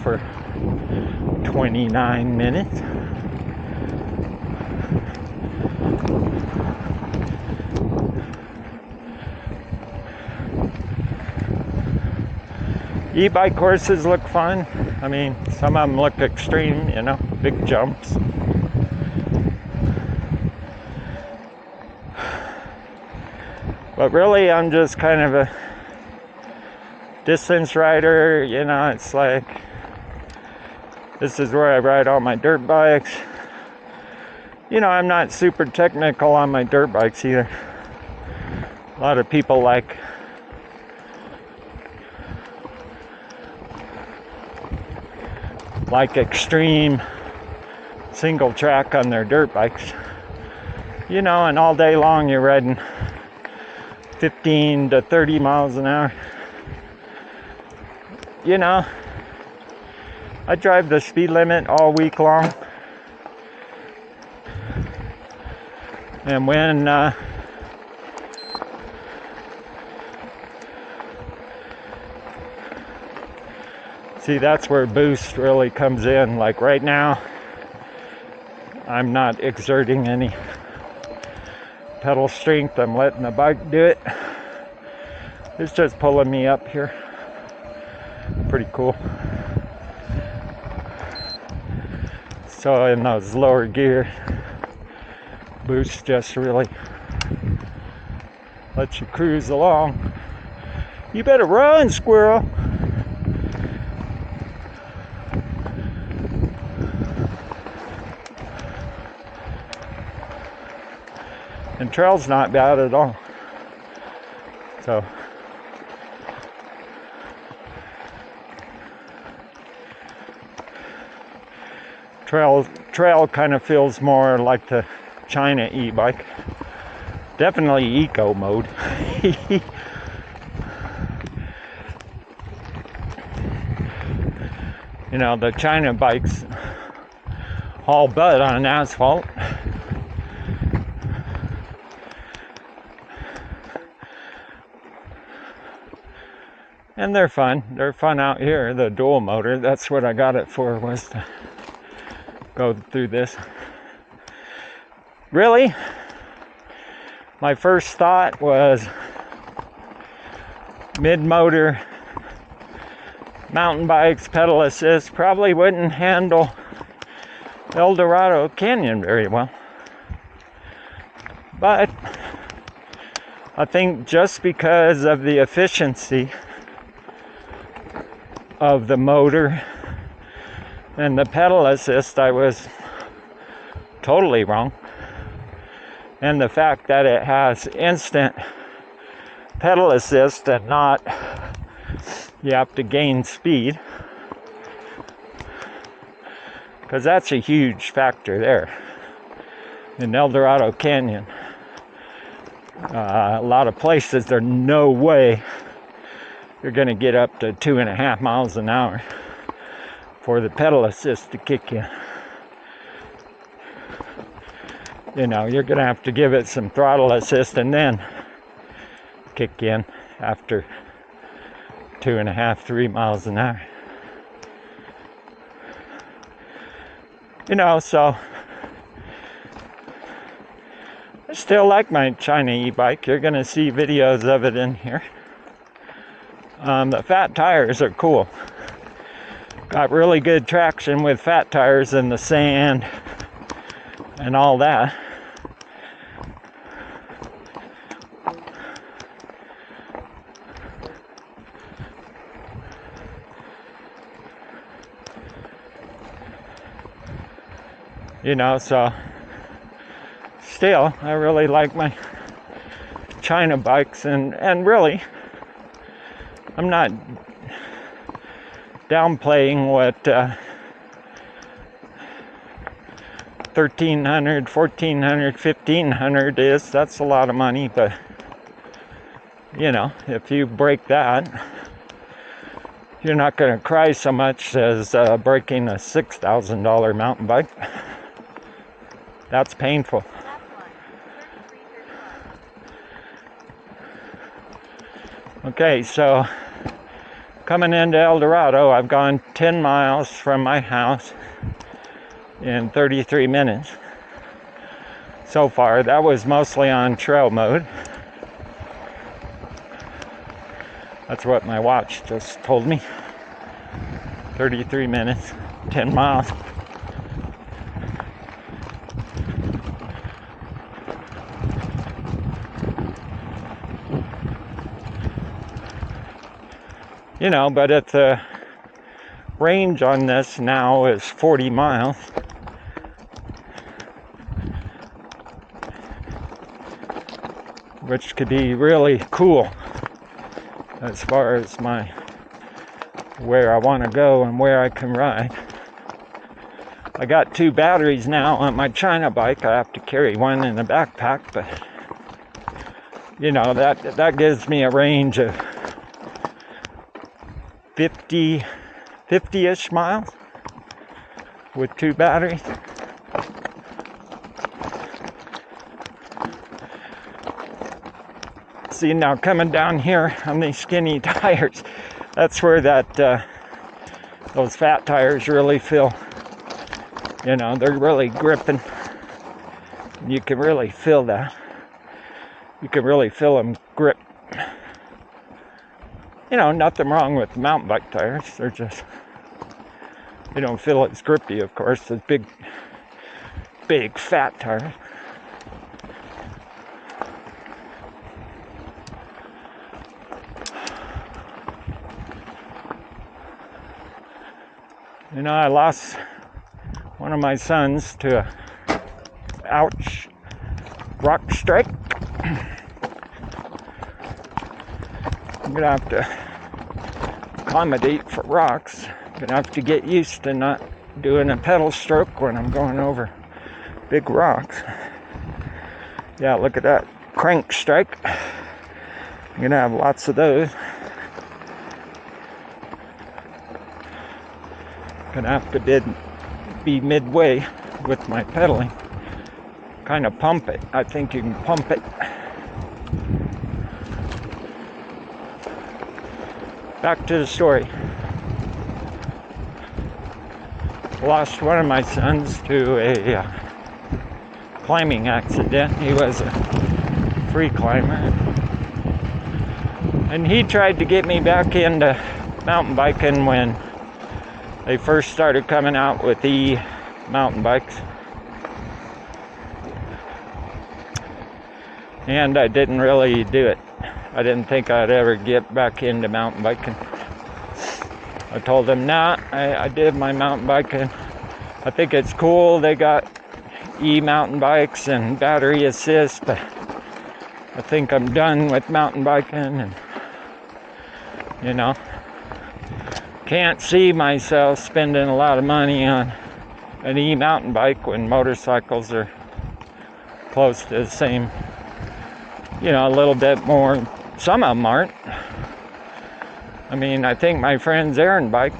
for 29 minutes. E-bike courses look fun. I mean, some of them look extreme, you know, big jumps. But really, I'm just kind of a distance rider, you know. It's like, this is where I ride all my dirt bikes. You know, I'm not super technical on my dirt bikes either. A lot of people like extreme single track on their dirt bikes. You know, and all day long you're riding 15 to 30 miles an hour. You know, I drive the speed limit all week long. And when see, that's where boost really comes in. Like right now, I'm not exerting any pedal strength. I'm letting the bike do it. It's just pulling me up here. Pretty cool. So in those lower gear, boost just really lets you cruise along. You better run, squirrel. And trail's not bad at all. So trail kind of feels more like the China e-bike. Definitely eco mode. You know, the China bikes haul butt on asphalt. And they're fun. They're fun out here. The dual motor, that's what I got it for, was to go through this. Really, my first thought was mid-motor mountain bikes, pedal assist, probably wouldn't handle El Dorado Canyon very well. But I think just because of the efficiency of the motor and the pedal assist, I was totally wrong. And the fact that it has instant pedal assist and not you have to gain speed, because that's a huge factor there. In El Dorado Canyon, a lot of places there's no way you're going to get up to 2.5 miles an hour for the pedal assist to kick in. You know, you're going to have to give it some throttle assist and then kick in after 2.5, 3 miles an hour. You know, so I still like my China e-bike. You're going to see videos of it in here. The fat tires are cool. Got really good traction with fat tires in the sand and all that. You know, so still, I really like my China bikes, and really, I'm not downplaying what $1,300, $1,400, $1,500 is. That's a lot of money, but you know, if you break that, you're not going to cry so much as breaking a $6,000 mountain bike. That's painful. Okay, so coming into El Dorado, I've gone 10 miles from my house in 33 minutes so far. That was mostly on trail mode. That's what my watch just told me. 33 minutes, 10 miles. You know, but it's a range on this now is 40 miles. Which could be really cool as far as where I want to go and where I can ride. I got 2 batteries now on my China bike. I have to carry one in the backpack, but you know, that gives me a range of 50-ish miles with 2 batteries. See, now coming down here on these skinny tires, that's where those fat tires really feel. You know, they're really gripping. You can really feel that. You can really feel them grip. You know, nothing wrong with mountain bike tires. They're just, you don't feel as grippy, of course, as big fat tires. You know, I lost one of my sons to a rock strike. I'm gonna have to accommodate for rocks. I'm gonna have to get used to not doing a pedal stroke when I'm going over big rocks. Yeah, look at that crank strike. I'm gonna have lots of those. Gonna have to be midway with my pedaling. Kind of pump it. I think you can pump it. Back to the story. Lost one of my sons to a climbing accident. He was a free climber. And he tried to get me back into mountain biking when they first started coming out with mountain bikes. And I didn't really do it. I didn't think I'd ever get back into mountain biking. I told him, nah, I did my mountain biking. I think it's cool they got mountain bikes and battery assist, but I think I'm done with mountain biking, and you know, can't see myself spending a lot of money on an mountain bike when motorcycles are close to the same, you know, a little bit more. Some of them aren't. I mean, I think my friend's errand bike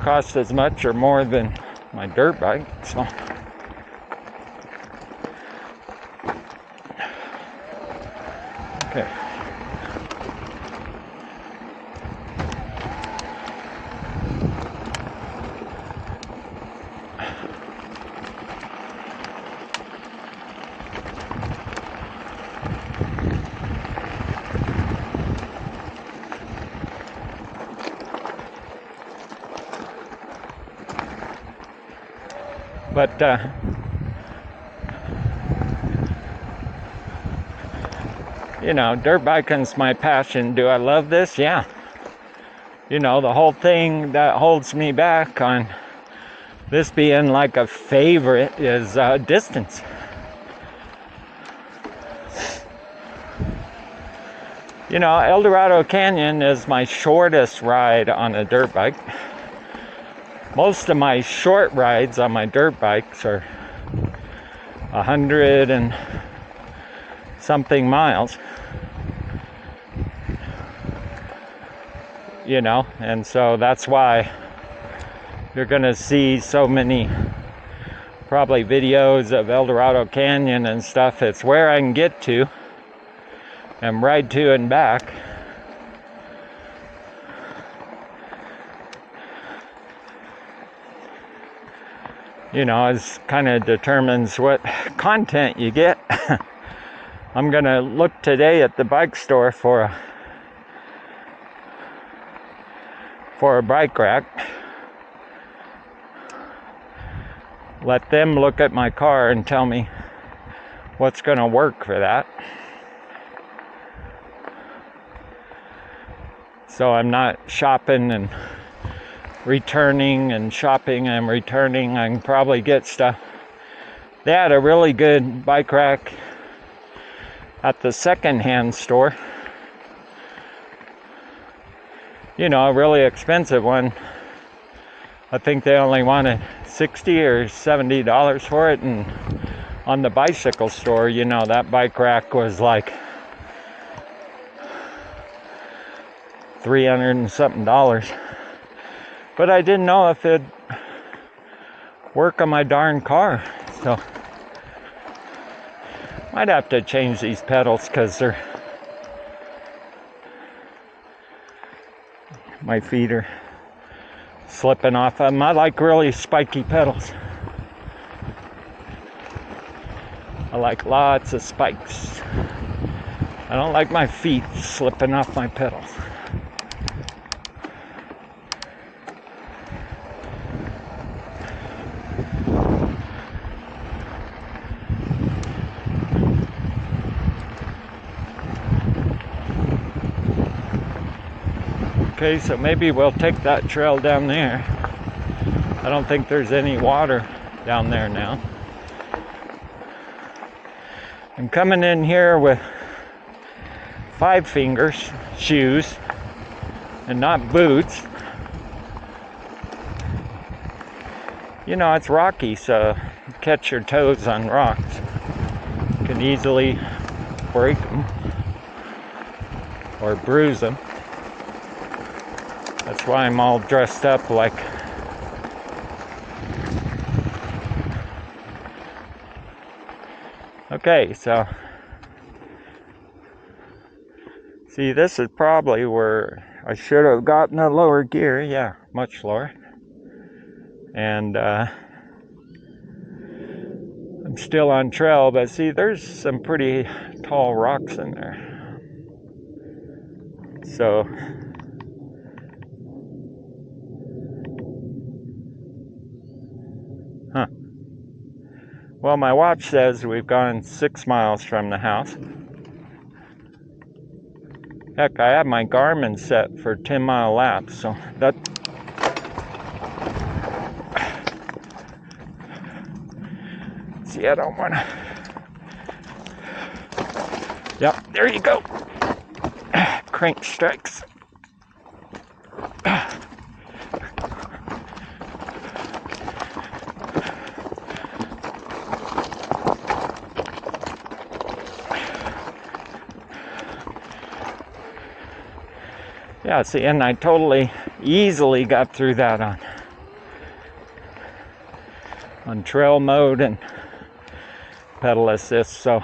costs as much or more than my dirt bike, so. Okay. But, you know, dirt biking's my passion. Do I love this? Yeah. You know, the whole thing that holds me back on this being like a favorite is distance. You know, El Dorado Canyon is my shortest ride on a dirt bike. Most of my short rides on my dirt bikes are 100 and something miles. You know, and so that's why you're gonna see so many probably videos of El Dorado Canyon and stuff. It's where I can get to and ride to and back. is kind of determines what content you get. I'm gonna look today at the bike store for a bike rack. Let them look at my car and tell me what's gonna work for that. So I'm not shopping and returning and shopping and returning. I can probably get stuff. They had a really good bike rack at the second-hand store. A really expensive one. I think they only wanted $60 or $70 for it, and on the bicycle store, that bike rack was like $300 and something. But I didn't know if it'd work on my darn car, so might have to change these pedals because my feet are slipping off of them. I like really spiky pedals. I like lots of spikes. I don't like my feet slipping off my pedals. Okay, so maybe we'll take that trail down there. I don't think there's any water down there now. I'm coming in here with 5 fingers shoes and not boots. It's rocky, so you catch your toes on rocks. You can easily break them or bruise them. That's why I'm all dressed up like okay, so see, this is probably where I should have gotten a lower gear. Yeah, much lower. And I'm still on trail, but see, there's some pretty tall rocks in there. So well, my watch says we've gone 6 miles from the house. Heck, I have my Garmin set for 10-mile laps, so that... See, I don't want to... Yep, there you go. Crank strikes. Yeah, see, and I totally easily got through that on trail mode and pedal assist. So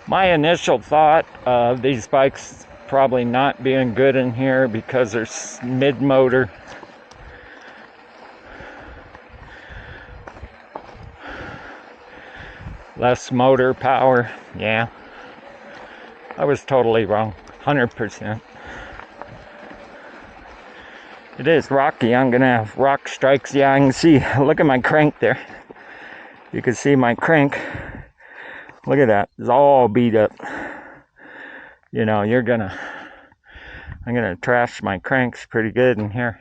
my initial thought of these bikes probably not being good in here because they're mid-motor. Less motor power. Yeah, I was totally wrong, 100%. It is rocky. I'm gonna have rock strikes. Yeah, I can see, look at my crank there. You can see my crank. Look at that, it's all beat up. I'm gonna trash my cranks pretty good in here.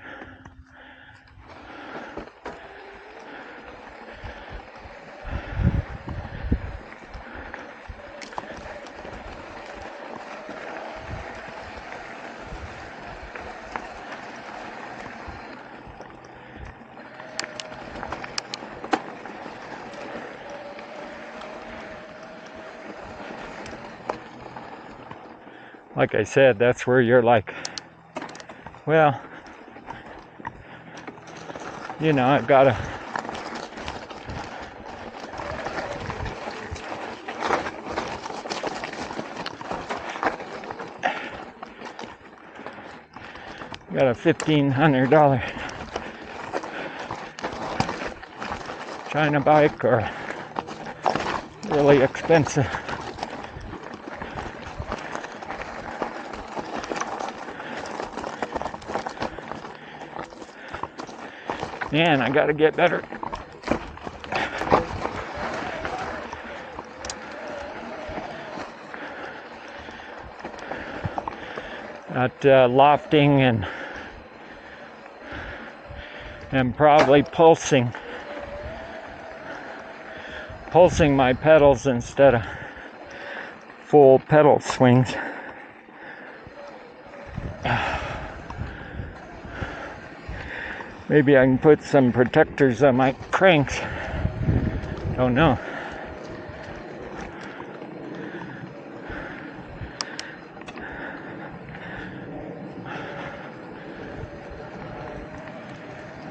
Like I said, that's where you're like, well, I've got to got a $1,500 China bike or really expensive. Man, I gotta get better. At lofting and probably pulsing my pedals instead of full pedal swings. Maybe I can put some protectors on my cranks. Don't know.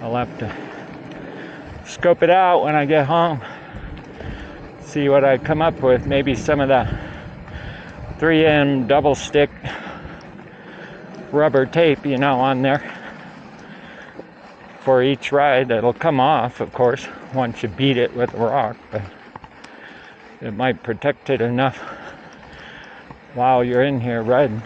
I'll have to scope it out when I get home. See what I come up with. Maybe some of the 3M double stick rubber tape, on there for each ride. It'll come off, of course, once you beat it with a rock, but it might protect it enough while you're in here riding.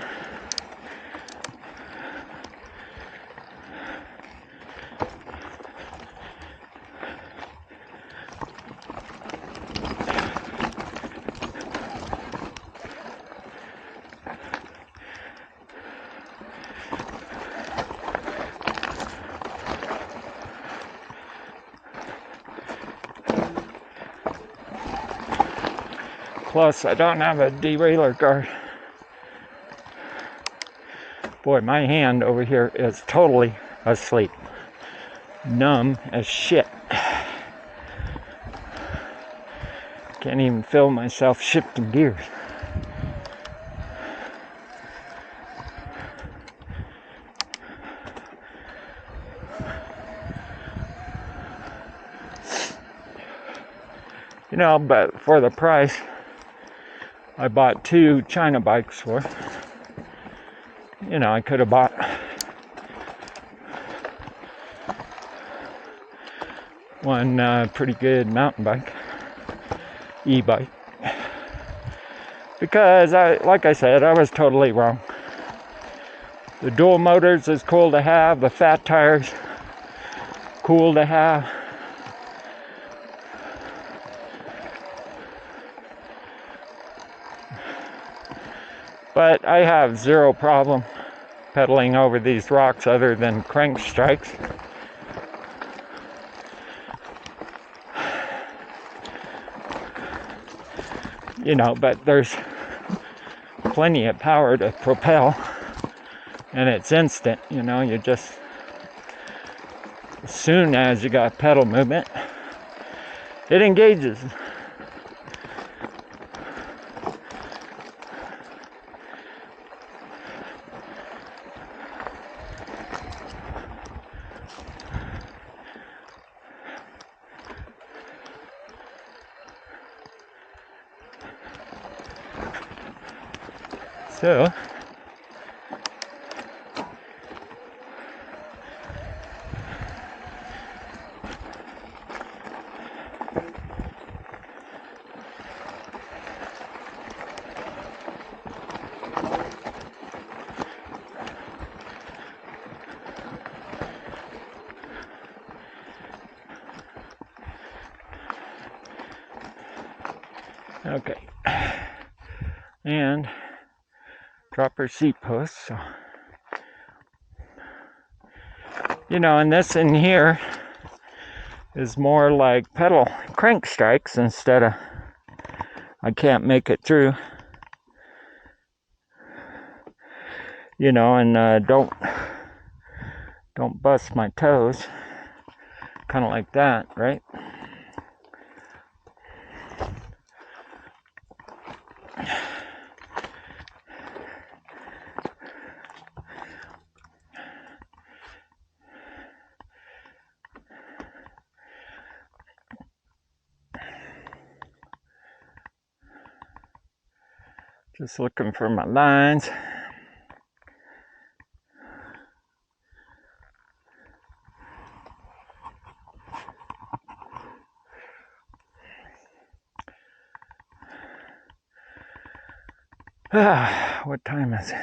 Plus, I don't have a derailleur guard. Boy, my hand over here is totally asleep. Numb as shit. Can't even feel myself shifting gears. But for the price I bought 2 China bikes for, I could have bought one pretty good mountain bike, e-bike, because like I said, I was totally wrong. The dual motors is cool to have, the fat tires cool to have. But I have zero problem pedaling over these rocks other than crank strikes. But there's plenty of power to propel, and it's instant. You just, as soon as you got pedal movement, it engages. So, okay, and drop her seat post. So, and this in here is more like pedal crank strikes instead of, I can't make it through, and don't bust my toes, kind of like that, right? Just looking for my lines. What time is it?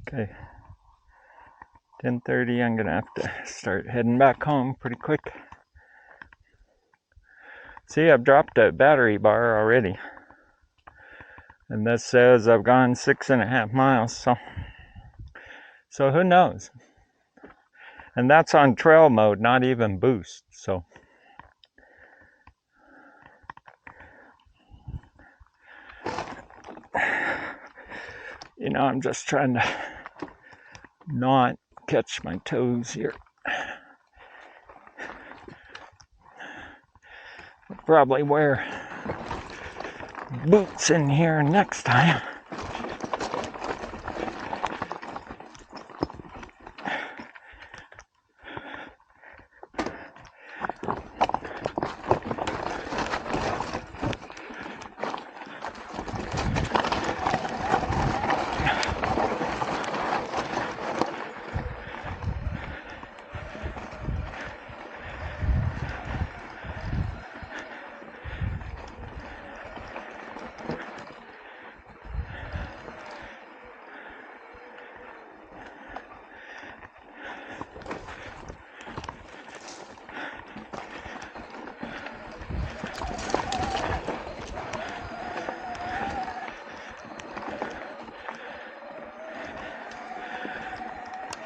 Okay, 10:30. I'm gonna have to start heading back home pretty quick. See, I've dropped a battery bar already, and this says I've gone 6.5 miles. So who knows? And that's on trail mode, not even boost. So I'm just trying to not catch my toes here. I'll probably wear boots in here next time.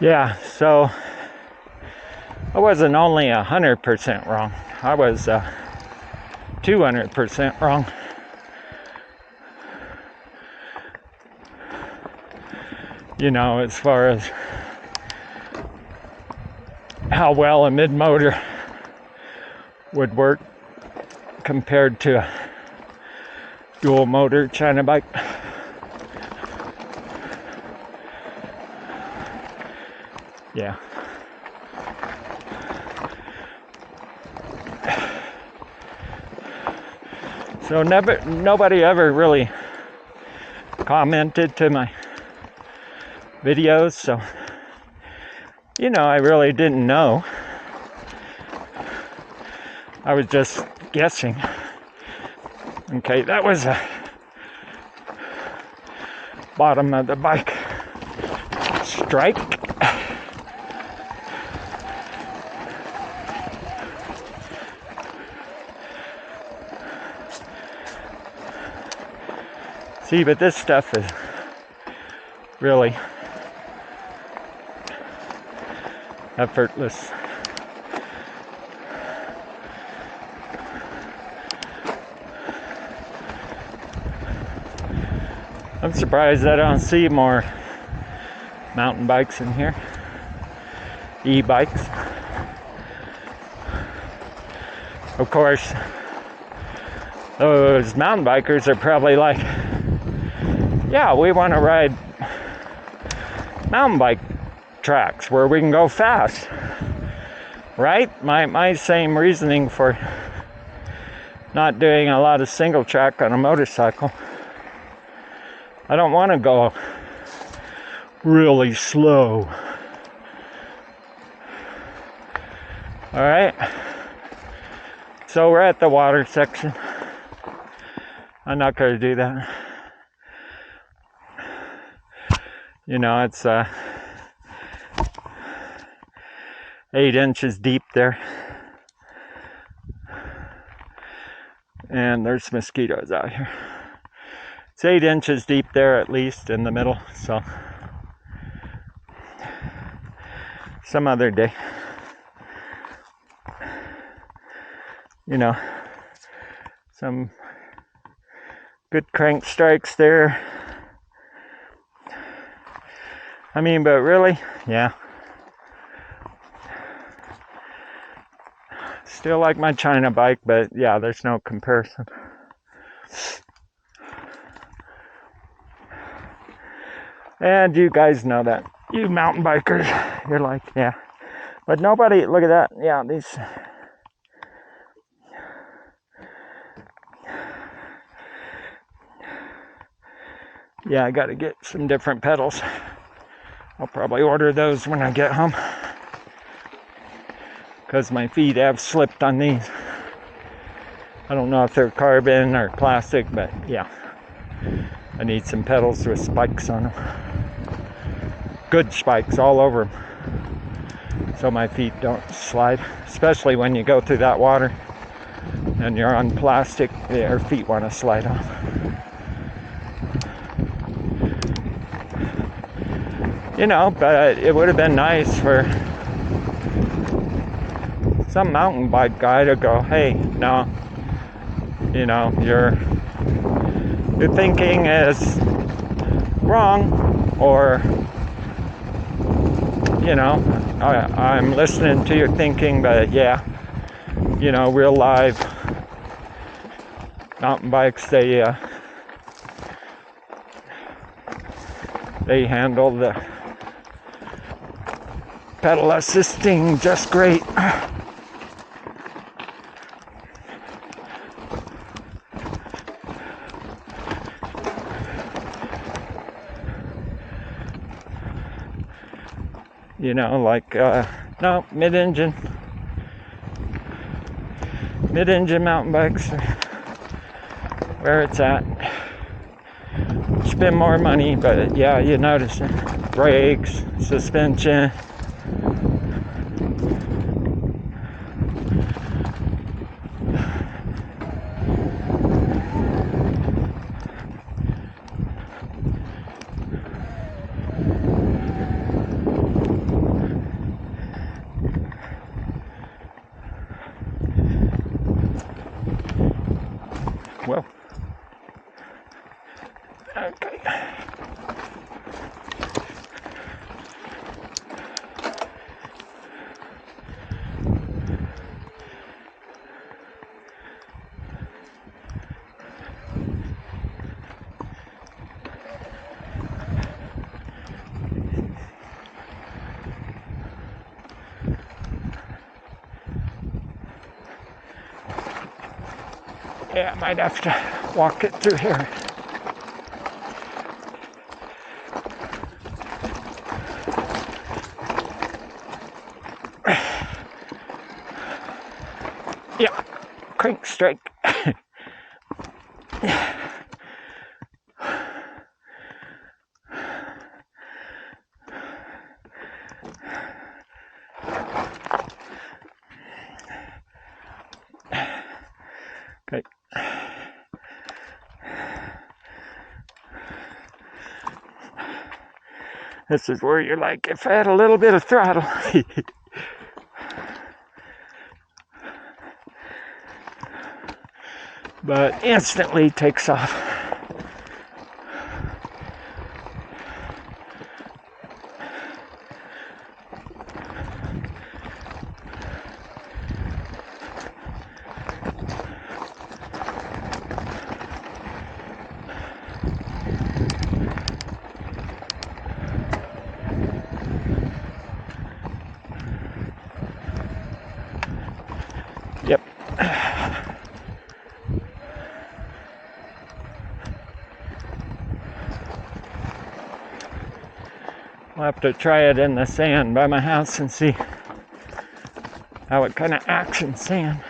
Yeah, so I wasn't only 100% wrong. I was 200% wrong. As far as how well a mid-motor would work compared to a dual motor China bike. Yeah. So nobody ever really commented to my videos, so I really didn't know. I was just guessing. Okay, that was a bottom of the bike strike. See, but this stuff is really effortless. I'm surprised I don't see more mountain bikes in here. E-bikes. Of course, those mountain bikers are probably like, yeah, we want to ride mountain bike tracks where we can go fast, right? My same reasoning for not doing a lot of single track on a motorcycle. I don't want to go really slow. All right. So we're at the water section. I'm not going to do that. It's 8 inches deep there. And there's mosquitoes out here. It's 8 inches deep there, at least in the middle. So some other day. Some good crank strikes there. But really, yeah. Still like my China bike, but yeah, there's no comparison. And you guys know that. You mountain bikers, you're like, yeah. But nobody, look at that. Yeah, these. Yeah, I got to get some different pedals. I'll probably order those when I get home, because my feet have slipped on these. I don't know if they're carbon or plastic, but yeah. I need some pedals with spikes on them. Good spikes all over them, so my feet don't slide, especially when you go through that water and you're on plastic. Your feet want to slide off. You know, but it would have been nice for some mountain bike guy to go, hey, no, you know, your thinking is wrong, or, you know, I'm listening to your thinking, but yeah, you know, real live mountain bikes, they handle the pedal assisting just great. You know, like, no, mid-engine mountain bikes are where it's at. Spend more money, but yeah, you notice it. Brakes, suspension. Well, okay. Yeah, I might have to walk it through here. Yeah, crank strike. Okay. This is where you're like, if I had a little bit of throttle. But instantly takes off. Yep. I'll have to try it in the sand by my house and see how it kind of acts in sand.